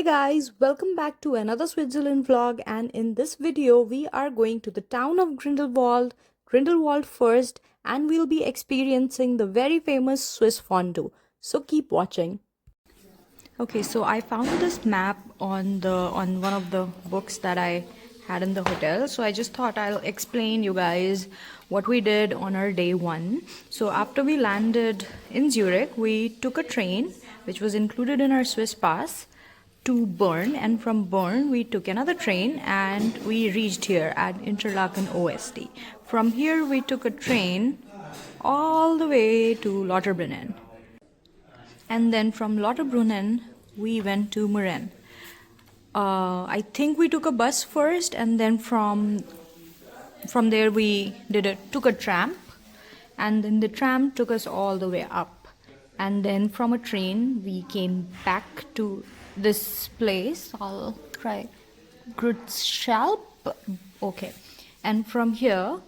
guys, welcome back to another Switzerland vlog, and in this video we are going to the town of Grindelwald First, and we'll be experiencing the very famous Swiss fondue. So keep watching. Okay, so I found this map on one of the books that I had in the hotel. So I just thought I'll explain you guys what we did on our day one. So after we landed in Zurich, we took a train which was included in our Swiss pass to Bern, and from Bern we took another train and we reached here at Interlaken OST. From here we took a train all the way to Lauterbrunnen, and then from Lauterbrunnen we went to Murren. I think we took a bus first, and then from there we took a tram, and then the tram took us all the way up, and then from a train we came back to this place. I'll try Grutschalp. Okay, and from here,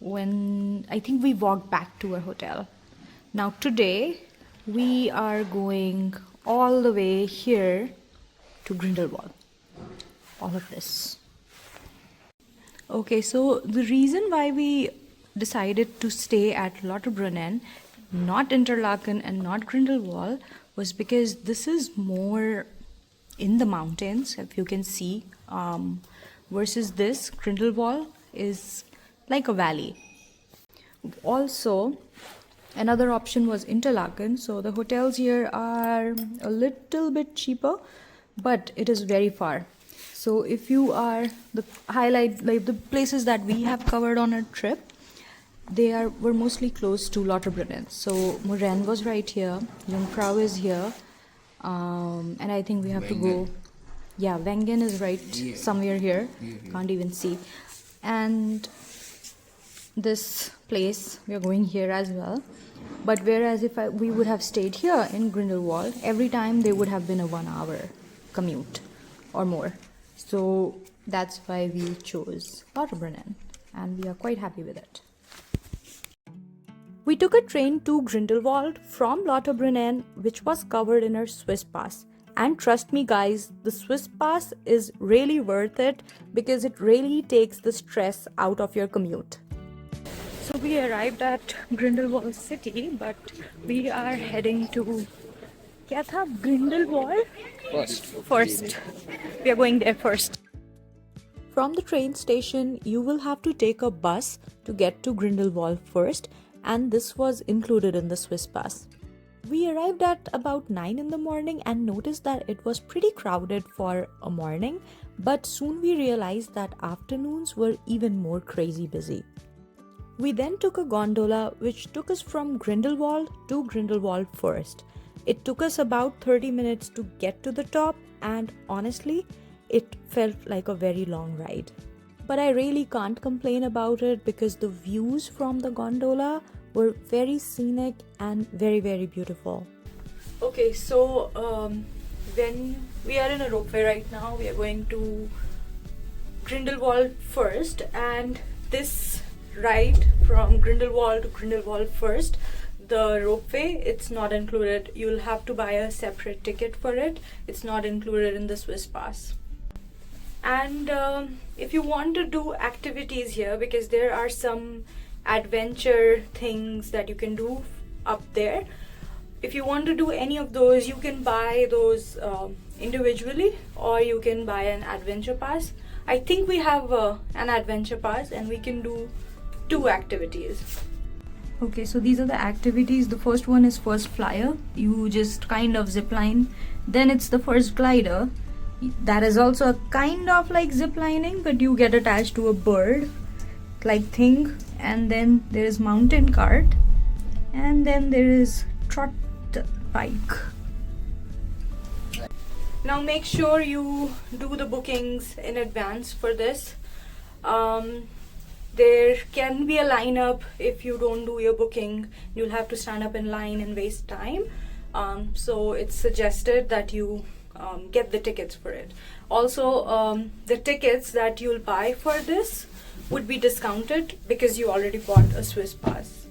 I think we walked back to our hotel. Now today we are going all the way here to Grindelwald. All of this. Okay, so the reason why we decided to stay at Lauterbrunnen, not Interlaken and not Grindelwald, was because this is more in the mountains, if you can see, versus this Grindelwald is like a valley. Also, another option was Interlaken, so the hotels here are a little bit cheaper, but it is very far. So if you are the places that we have covered on our trip, were mostly close to Lauterbrunnen. So Murren was right here, Jungfrau is here, and I think we have to go. Yeah, Wengen is right somewhere here. Can't even see. And this place, we are going here as well. But whereas if we would have stayed here in Grindelwald, every time they would have been a 1 hour commute or more. So that's why we chose Lauterbrunnen, and we are quite happy with it. We took a train to Grindelwald from Lauterbrunnen, which was covered in our Swiss pass. And trust me guys, the Swiss pass is really worth it because it really takes the stress out of your commute. So we arrived at Grindelwald city, but we are heading to Grindelwald First. We are going there first. From the train station, you will have to take a bus to get to Grindelwald First, and this was included in the Swiss pass. We arrived at about 9 in the morning and noticed that it was pretty crowded for a morning, but soon we realized that afternoons were even more crazy busy. We then took a gondola which took us from Grindelwald to Grindelwald First. It took us about 30 minutes to get to the top, and honestly, it felt like a very long ride. But I really can't complain about it because the views from the gondola were very scenic and very, very beautiful. Okay, so when we are in a ropeway right now, we are going to Grindelwald First, and this ride from Grindelwald to Grindelwald First, the ropeway, it's not included. You'll have to buy a separate ticket for it. It's not included in the Swiss pass. And if you want to do activities here, because there are some adventure things that you can do up there, if you want to do any of those, you can buy those individually, or you can buy an adventure pass. I think we have an adventure pass and we can do 2 activities. Okay, so these are the activities. The first one is first flyer. You just kind of zip line. Then it's the first glider. That is also a kind of like zip lining, but you get attached to a bird like thing. And then there is mountain cart, and then there is Trottibike. Now make sure you do the bookings in advance for this. There can be a lineup. If you don't do your booking, you'll have to stand up in line and waste time. So it's suggested that you get the tickets for it. Also, the tickets that you'll buy for this would be discounted because you already bought a Swiss pass.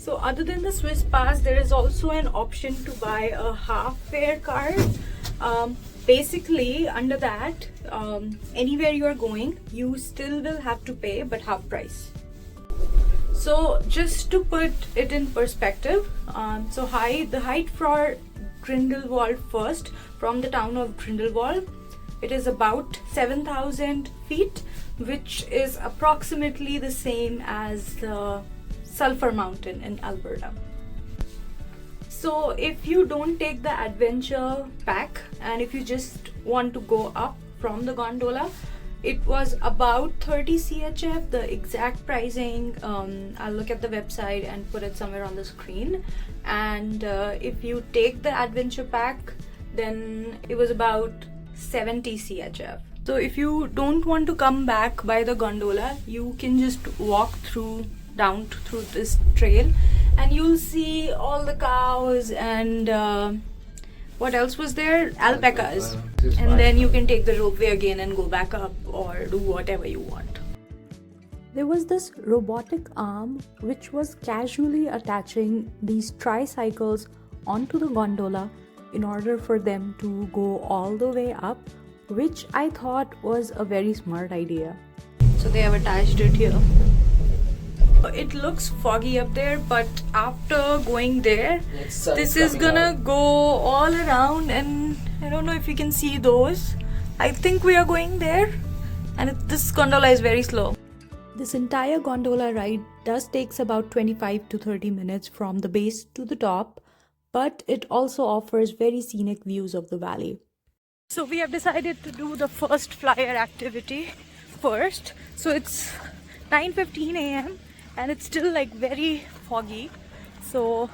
So other than the Swiss pass, there is also an option to buy a half fare card. Basically, under that, anywhere you are going, you still will have to pay, but half price. So just to put it in perspective, the height for Grindelwald First from the town of Grindelwald, it is about 7,000 feet, which is approximately the same as the Sulphur Mountain in Alberta. So if you don't take the adventure pack and if you just want to go up from the gondola, it was about 30 CHF, the exact pricing. I'll look at the website and put it somewhere on the screen. And if you take the adventure pack, then it was about 70 CHF. So if you don't want to come back by the gondola, you can just walk down through this trail and you'll see all the cows and what else was there? Alpacas. And then you can take the ropeway again and go back up or do whatever you want. There was this robotic arm which was casually attaching these tricycles onto the gondola in order for them to go all the way up, which I thought was a very smart idea. So they have attached it here. It looks foggy up there, but after going there, this is gonna go all around, and I don't know if you can see those. I think we are going there, and this gondola is very slow. This entire gondola ride does takes about 25 to 30 minutes from the base to the top, but it also offers very scenic views of the valley. So we have decided to do the first flyer activity first. So it's 9:15 a.m. and it's still like very foggy. So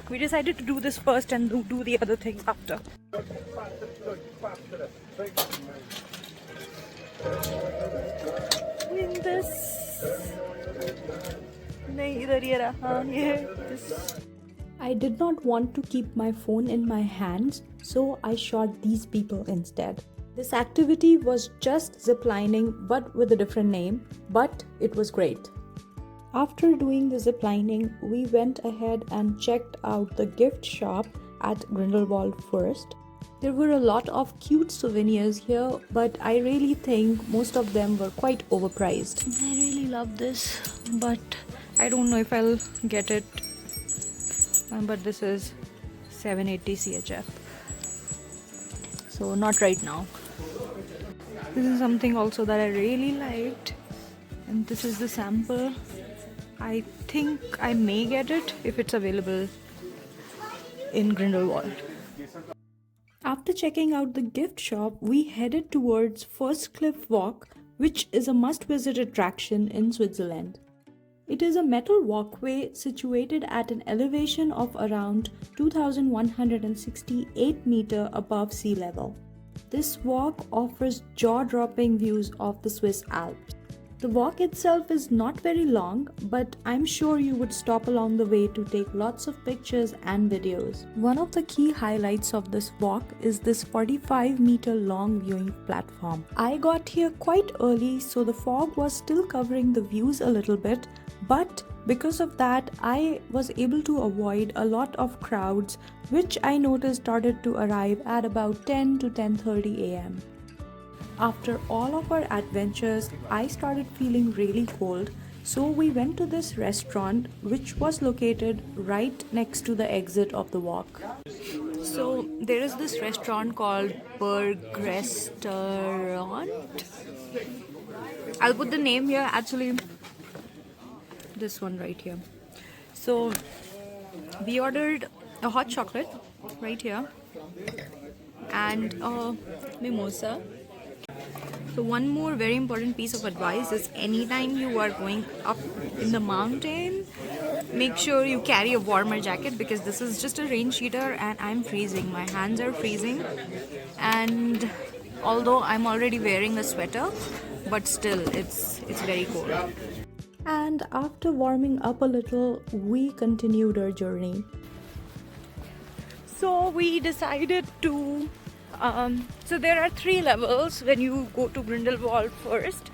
we decided to do this first and do the other things after. In this, I did not want to keep my phone in my hands, so I shot these people instead. This activity was just ziplining but with a different name, but it was great. After doing the ziplining, we went ahead and checked out the gift shop at Grindelwald First. There were a lot of cute souvenirs here, but I really think most of them were quite overpriced. I really love this, but I don't know if I'll get it. But this is 780 CHF. So not right now. This is something also that I really liked, and this is the sample. I think I may get it if it's available in Grindelwald. After checking out the gift shop, we headed towards First Cliff Walk, which is a must-visit attraction in Switzerland. It is a metal walkway situated at an elevation of around 2,168 meters above sea level. This walk offers jaw-dropping views of the Swiss Alps. The walk itself is not very long, but I'm sure you would stop along the way to take lots of pictures and videos. One of the key highlights of this walk is this 45-meter long viewing platform. I got here quite early, so the fog was still covering the views a little bit, but because of that, I was able to avoid a lot of crowds, which I noticed started to arrive at about 10 to 10:30 a.m. After all of our adventures, I started feeling really cold, so we went to this restaurant which was located right next to the exit of the walk. So there is this restaurant called Restaurant. I'll put the name here, actually this one right here. So we ordered a hot chocolate right here and a mimosa. So one more very important piece of advice is anytime you are going up in the mountain, make sure you carry a warmer jacket, because this is just a rain cheater and I'm freezing. My hands are freezing, and although I'm already wearing a sweater, but still it's very cold. And after warming up a little, we continued our journey. So we decided to so there are 3 levels when you go to Grindelwald First.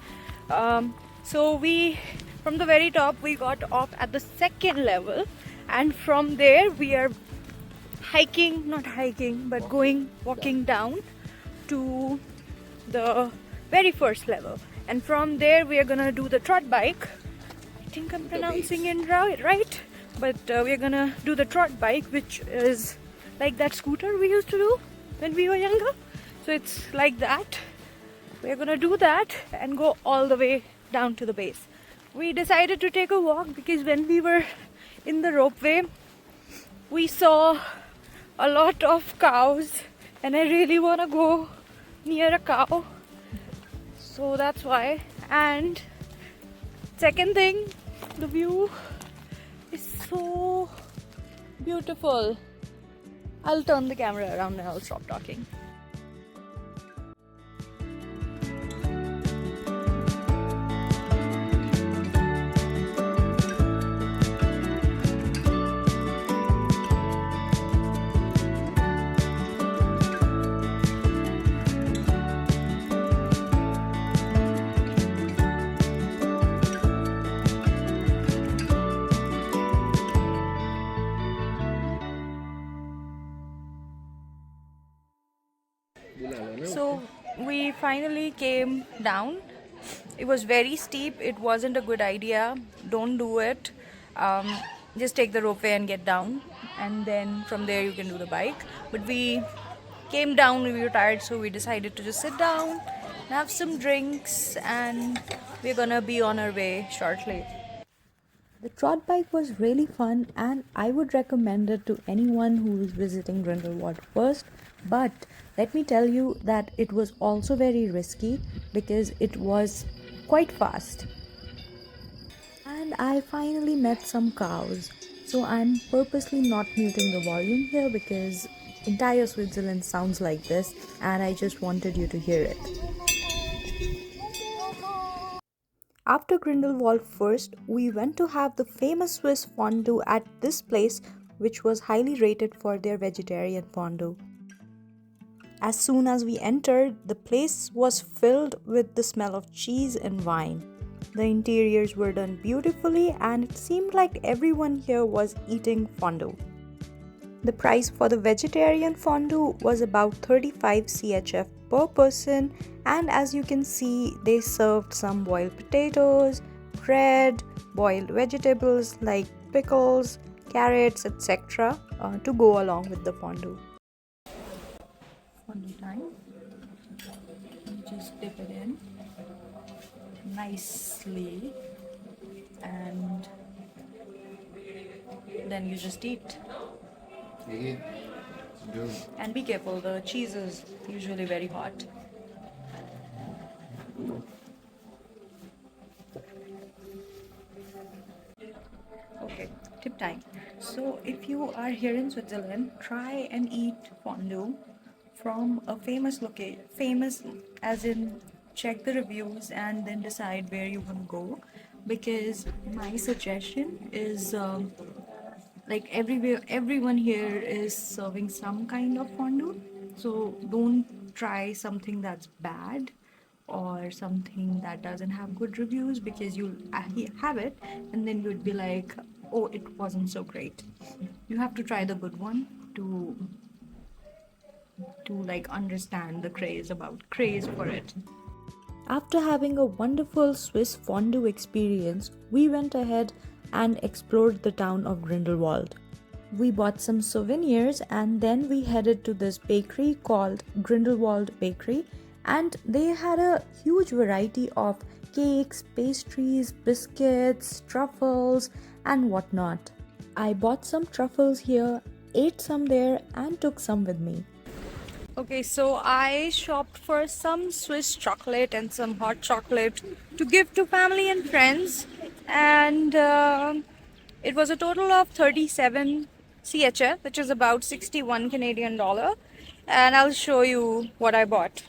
So we, from the very top, we got off at the 2nd level, and from there we are walking down to the very first level, and from there we are gonna do the Trottibike. I think I'm pronouncing it right, but we are gonna do the Trottibike, which is like that scooter we used to do when we were younger. So it's like that. We're gonna do that and go all the way down to the base. We decided to take a walk because when we were in the ropeway, we saw a lot of cows, and I really want to go near a cow. So that's why. And second thing, the view is so beautiful. I'll turn the camera around and I'll stop talking. So we finally came down. It was very steep. It wasn't a good idea. Don't do it. Just take the ropeway and get down, and then from there you can do the bike. But we came down, we were tired, so we decided to just sit down, have some drinks, and we're gonna be on our way shortly. The trot bike was really fun, and I would recommend it to anyone who is visiting Grindelwald First. But let me tell you that it was also very risky because it was quite fast. And I finally met some cows. So I'm purposely not muting the volume here because entire Switzerland sounds like this, and I just wanted you to hear it. After Grindelwald First, we went to have the famous Swiss fondue at this place, which was highly rated for their vegetarian fondue. As soon as we entered, the place was filled with the smell of cheese and wine. The interiors were done beautifully, and it seemed like everyone here was eating fondue. The price for the vegetarian fondue was about 35 CHF per person, and as you can see, they served some boiled potatoes, bread, boiled vegetables like pickles, carrots, etc. To go along with the fondue. Fondue time. You just dip it in nicely, and then you just eat. And be careful, the cheese is usually very hot. Okay, tip time. So if you are here in Switzerland, try and eat fondue from a famous location. Famous as in check the reviews and then decide where you want to go, because my suggestion is like everyone here is serving some kind of fondue, so don't try something that's bad or something that doesn't have good reviews, because you'll have it and then you'd be like, oh, it wasn't so great. You have to try the good one to like understand the craze for it. After having a wonderful Swiss fondue experience, we went ahead and explored the town of Grindelwald. We bought some souvenirs and then we headed to this bakery called Grindelwald Bakery, and they had a huge variety of cakes, pastries, biscuits, truffles and whatnot. I bought some truffles here, ate some there and took some with me. Okay, so I shopped for some Swiss chocolate and some hot chocolate to give to family and friends, and it was a total of 37 CHF, which is about 61 Canadian dollar, and I'll show you what I bought.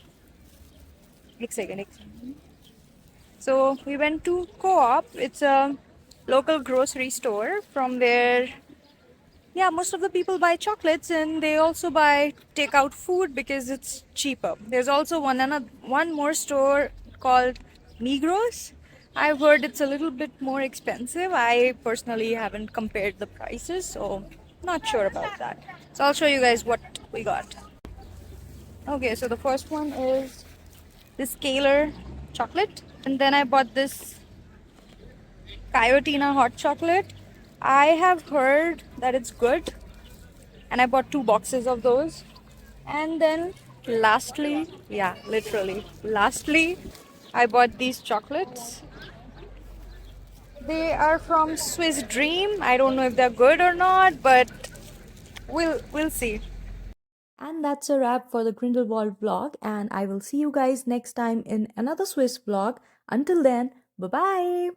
One second. So we went to Co-op. It's a local grocery store from where most of the people buy chocolates, and they also buy takeout food because it's cheaper. There's also one more store called Migros, I've heard it's a little bit more expensive. I personally haven't compared the prices, so not sure about that. So I'll show you guys what we got. Okay, so the first one is this Scalar chocolate, and then I bought this Coyotina hot chocolate. I have heard that it's good, and I bought 2 boxes of those. And then lastly, yeah, literally, lastly, I bought these chocolates. They are from Swiss Dream. I don't know if they're good or not, but we'll see. And that's a wrap for the Grindelwald vlog, and I will see you guys next time in another Swiss vlog. Until then, bye bye.